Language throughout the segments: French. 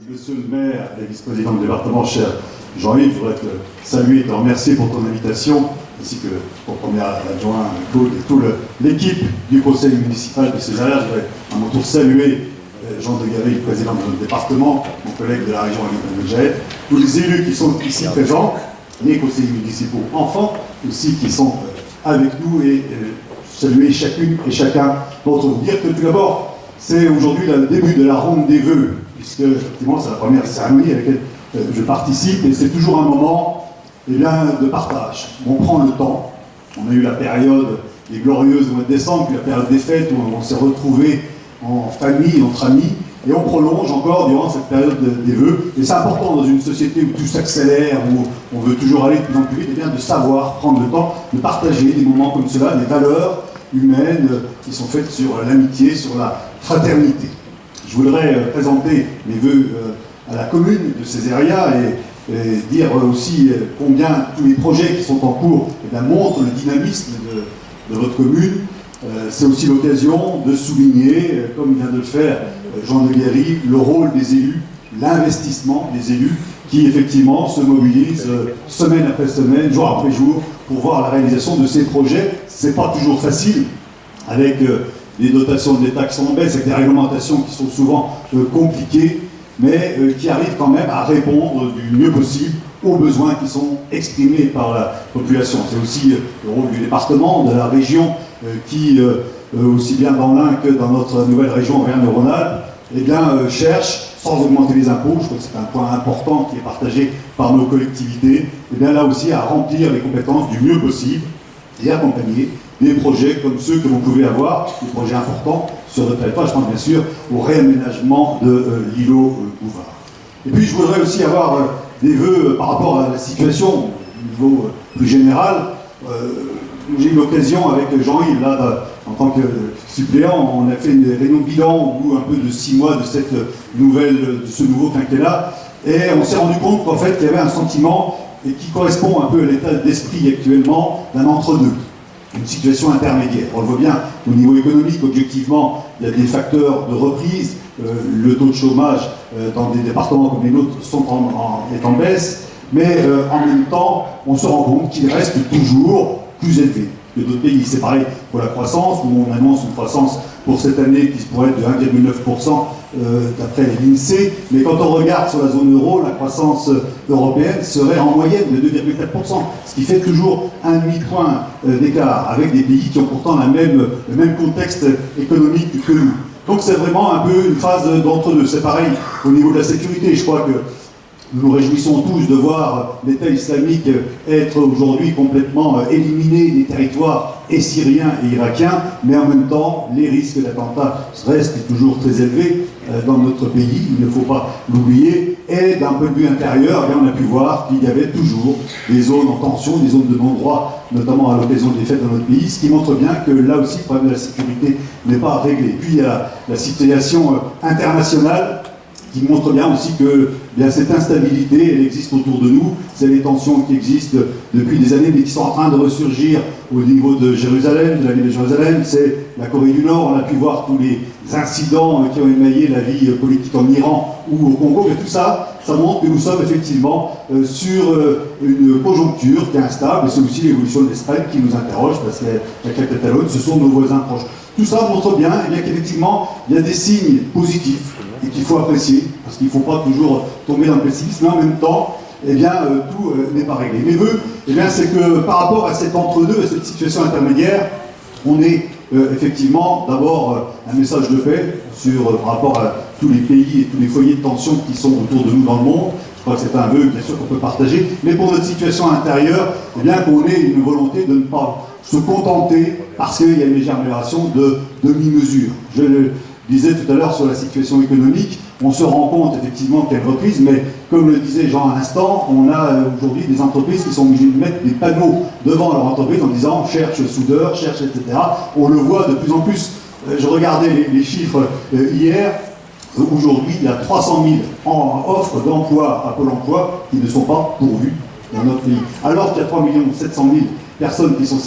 Monsieur le maire et vice-président du département, cher Jean-Yves, je voudrais te saluer et te remercier pour ton invitation, ainsi que ton premier adjoint Claude et toute l'équipe du conseil municipal de Césaire. Je voudrais à mon tour saluer Jean Degarry, président de notre département, mon collègue de la région Allier, tous les élus qui sont ici présents, les conseillers municipaux enfants aussi qui sont avec nous, et saluer chacune et chacun d'entre vous. Dire que tout d'abord, c'est aujourd'hui le début de la ronde des vœux, puisque effectivement c'est la première cérémonie à laquelle je participe, et c'est toujours un moment de partage. On prend le temps. On a eu la période des glorieuses au mois de décembre, puis la période des fêtes où on s'est retrouvés en famille, entre amis, et on prolonge encore durant cette période des vœux. Et c'est important dans une société où tout s'accélère, où on veut toujours aller de plus en plus vite, et bien de savoir prendre le temps de partager des moments comme cela, des valeurs humaines qui sont faites sur l'amitié, sur la fraternité. Je voudrais présenter les vœux à la commune de Césaria et dire aussi combien tous les projets qui sont en cours montrent le dynamisme de votre commune. C'est aussi l'occasion de souligner, comme vient de le faire Jean Degarry, le rôle des élus, l'investissement des élus qui effectivement se mobilisent semaine après semaine, jour après jour, pour voir la réalisation de ces projets. C'est pas toujours facile, avec des dotations de l'État qui sont en baisse, avec des réglementations qui sont souvent compliquées, mais qui arrivent quand même à répondre du mieux possible aux besoins qui sont exprimés par la population. C'est aussi le rôle du département, de la région, qui, aussi bien dans l'Ain que dans notre nouvelle région Auvergne-Rhône-Alpes, cherche, sans augmenter les impôts, je crois que c'est un point important qui est partagé par nos collectivités, et bien là aussi à remplir les compétences du mieux possible et accompagner des projets comme ceux que vous pouvez avoir, des projets importants sur notre territoire. Je pense bien sûr au réaménagement de l'îlot Bouvard. Et puis je voudrais aussi avoir des vœux par rapport à la situation au niveau plus général. J'ai eu l'occasion avec Jean-Yves, là, en tant que suppléant, on a fait une réunion de bilan au bout un peu de 6 mois de cette de ce nouveau quinquennat, et on s'est rendu compte qu'en fait il y avait un sentiment qui correspond un peu à l'état d'esprit actuellement d'un entre-deux, une situation intermédiaire. On le voit bien au niveau économique, objectivement, il y a des facteurs de reprise, le taux de chômage dans des départements comme les nôtres est en baisse, mais en même temps, on se rend compte qu'il reste toujours plus élevé que d'autres pays. C'est pareil pour la croissance, où on annonce une croissance pour cette année qui pourrait être de 1,9% d'après l'INSEE, mais quand on regarde sur la zone euro, la croissance européenne serait en moyenne de 2,4%, ce qui fait toujours un demi-point d'écart avec des pays qui ont pourtant le même contexte économique que nous. Donc c'est vraiment un peu une phase d'entre-deux. C'est pareil au niveau de la sécurité. Je crois que nous nous réjouissons tous de voir l'État islamique être aujourd'hui complètement éliminé des territoires syriens et irakiens, mais en même temps, les risques d'attentats restent toujours très élevés dans notre pays, il ne faut pas l'oublier. Et d'un point de vue intérieur, on a pu voir qu'il y avait toujours des zones en tension, des zones de non-droit, notamment à l'occasion des fêtes dans notre pays, ce qui montre bien que là aussi, le problème de la sécurité n'est pas réglé. Puis il y a la situation internationale, qui montre bien aussi que cette instabilité, elle existe autour de nous. C'est les tensions qui existent depuis des années, mais qui sont en train de ressurgir au niveau de Jérusalem, de la ville de Jérusalem. C'est la Corée du Nord. On a pu voir tous les incidents qui ont émaillé la vie politique en Iran ou au Congo. Mais tout ça, ça montre que nous sommes effectivement sur une conjoncture qui est instable. Et c'est aussi l'évolution de l'Espagne qui nous interroge, parce qu'avec la Catalogne, ce sont nos voisins proches. Tout ça montre bien, qu'effectivement, il y a des signes positifs et qu'il faut apprécier, parce qu'il ne faut pas toujours tomber dans le pessimisme, mais en même temps, tout n'est pas réglé. Mes vœux, c'est que par rapport à cet entre-deux, à cette situation intermédiaire, on ait effectivement d'abord un message de paix par rapport à tous les pays et tous les foyers de tension qui sont autour de nous dans le monde. Je crois que c'est un vœu, bien sûr, qu'on peut partager, mais pour notre situation intérieure, qu'on ait une volonté de ne pas se contenter, parce qu'il y a une légère amélioration de demi-mesure. Je le disais tout à l'heure sur la situation économique, on se rend compte effectivement qu'il y a une reprise, mais comme le disait Jean à l'instant, on a aujourd'hui des entreprises qui sont obligées de mettre des panneaux devant leur entreprise en disant « cherche soudeur, cherche etc. » On le voit de plus en plus. Je regardais les chiffres hier. Aujourd'hui, il y a 300 000 offres d'emploi à Pôle emploi qui ne sont pas pourvues dans notre pays. Alors qu'il y a 3 700 000 personnes qui sont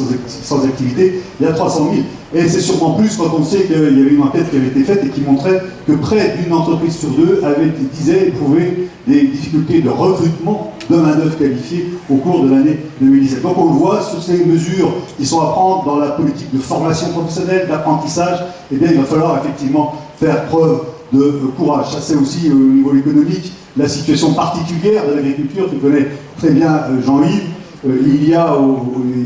sans activité, il y a 300 000. Et c'est sûrement plus quand on sait qu'il y avait une enquête qui avait été faite et qui montrait que près d'une entreprise sur deux disait éprouver des difficultés de recrutement de main-d'œuvre qualifiée au cours de l'année 2017. Donc on le voit sur ces mesures qui sont à prendre dans la politique de formation professionnelle, d'apprentissage, eh bien il va falloir effectivement faire preuve de courage. Ça c'est aussi au niveau économique la situation particulière de l'agriculture que connaît très bien Jean-Yves. Il y a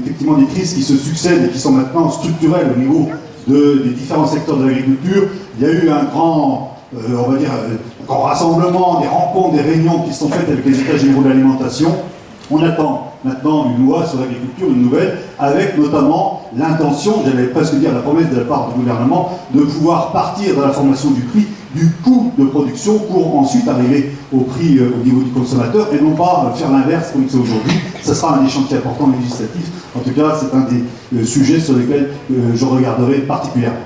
effectivement des crises qui se succèdent et qui sont maintenant structurelles au niveau des différents secteurs de l'agriculture. Il y a eu un grand, on va dire, un grand rassemblement, des rencontres, des réunions qui sont faites avec les États généraux de l'alimentation. On attend maintenant une loi sur l'agriculture, une nouvelle, avec notamment l'intention, j'allais presque dire la promesse de la part du gouvernement, de pouvoir partir de la formation du prix, du coût de production, pour ensuite arriver au prix au niveau du consommateur, et non pas faire l'inverse comme c'est aujourd'hui. Ça sera un des chantiers importants législatifs. En tout cas, c'est un des sujets sur lesquels je regarderai particulièrement.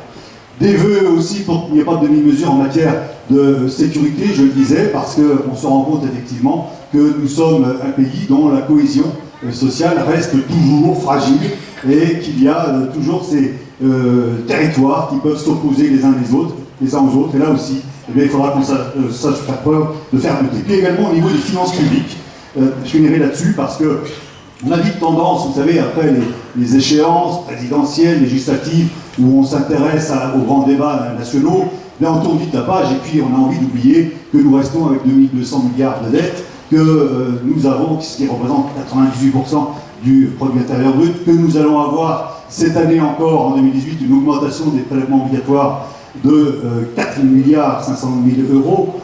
Des vœux aussi pour qu'il n'y ait pas de demi-mesure en matière de sécurité, je le disais, parce qu'on se rend compte effectivement que nous sommes un pays dont la cohésion sociale reste toujours fragile et qu'il y a toujours ces territoires qui peuvent s'opposer les uns aux autres. Et là aussi, eh bien, il faudra qu'on sache faire preuve de fermeté. Puis également au niveau des finances publiques, je finirai là-dessus parce que on a vite tendance, vous savez, après les échéances présidentielles, législatives, où on s'intéresse aux grands débats nationaux, là on tourne vite la page et puis on a envie d'oublier que nous restons avec 2200 milliards de dettes, que nous avons, ce qui représente 98% du produit intérieur brut, que nous allons avoir cette année encore, en 2018, une augmentation des prélèvements obligatoires de 4 milliards 500 millions d'euros,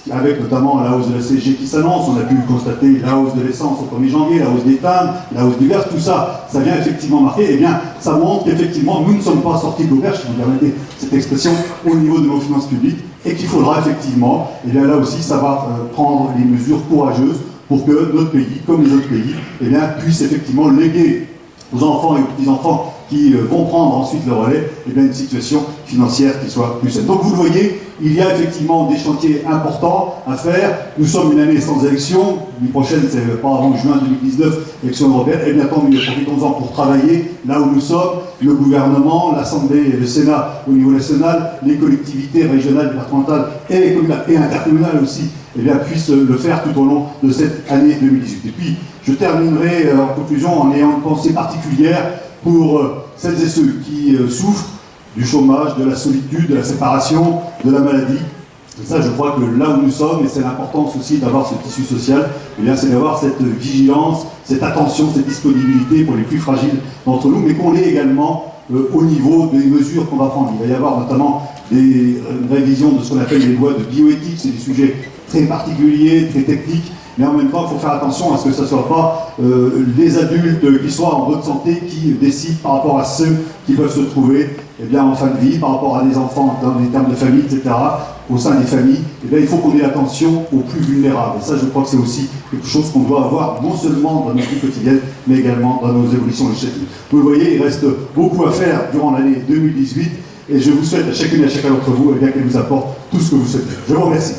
avec notamment la hausse de la CSG qui s'annonce. On a pu constater la hausse de l'essence au 1er janvier, la hausse des timbres, la hausse du gaz, tout ça, ça vient effectivement marquer. Eh bien, ça montre qu'effectivement, nous ne sommes pas sortis de l'auberge, si vous permettez cette expression, au niveau de nos finances publiques, et qu'il faudra effectivement, et bien là aussi, savoir prendre les mesures courageuses pour que notre pays, comme les autres pays, eh bien, puisse effectivement léguer aux enfants et aux petits-enfants qui vont prendre ensuite le relais, eh bien, une situation financière qui soit plus saine. Donc vous le voyez, il y a effectivement des chantiers importants à faire. Nous sommes une année sans élection. L'année prochaine, c'est pas avant juin 2019, élection européenne. Et bien tant mieux, profitons-en pour travailler là où nous sommes. Le gouvernement, l'Assemblée et le Sénat au niveau national, les collectivités régionales, départementales et communales et intercommunales aussi, eh bien, puissent le faire tout au long de cette année 2018. Et puis, je terminerai en conclusion en ayant une pensée particulière pour celles et ceux qui souffrent du chômage, de la solitude, de la séparation, de la maladie. Et ça, je crois que là où nous sommes, et c'est l'importance aussi d'avoir ce tissu social, eh bien, c'est d'avoir cette vigilance, cette attention, cette disponibilité pour les plus fragiles d'entre nous, mais qu'on l'ait également au niveau des mesures qu'on va prendre. Il va y avoir notamment une révision de ce qu'on appelle les lois de bioéthique, c'est des sujets très particuliers, très techniques, mais en même temps, il faut faire attention à ce que ce ne soit pas les adultes qui soient en bonne santé qui décident par rapport à ceux qui peuvent se trouver eh bien, en fin de vie, par rapport à des enfants dans les termes de famille, etc., au sein des familles. Eh bien, il faut qu'on ait attention aux plus vulnérables. Et ça, je crois que c'est aussi quelque chose qu'on doit avoir, non seulement dans notre vie quotidienne, mais également dans nos évolutions législatives. Vous le voyez, il reste beaucoup à faire durant l'année 2018, et je vous souhaite à chacune et à chacun d'entre vous eh bien, qu'elle vous apporte tout ce que vous souhaitez. Je vous remercie.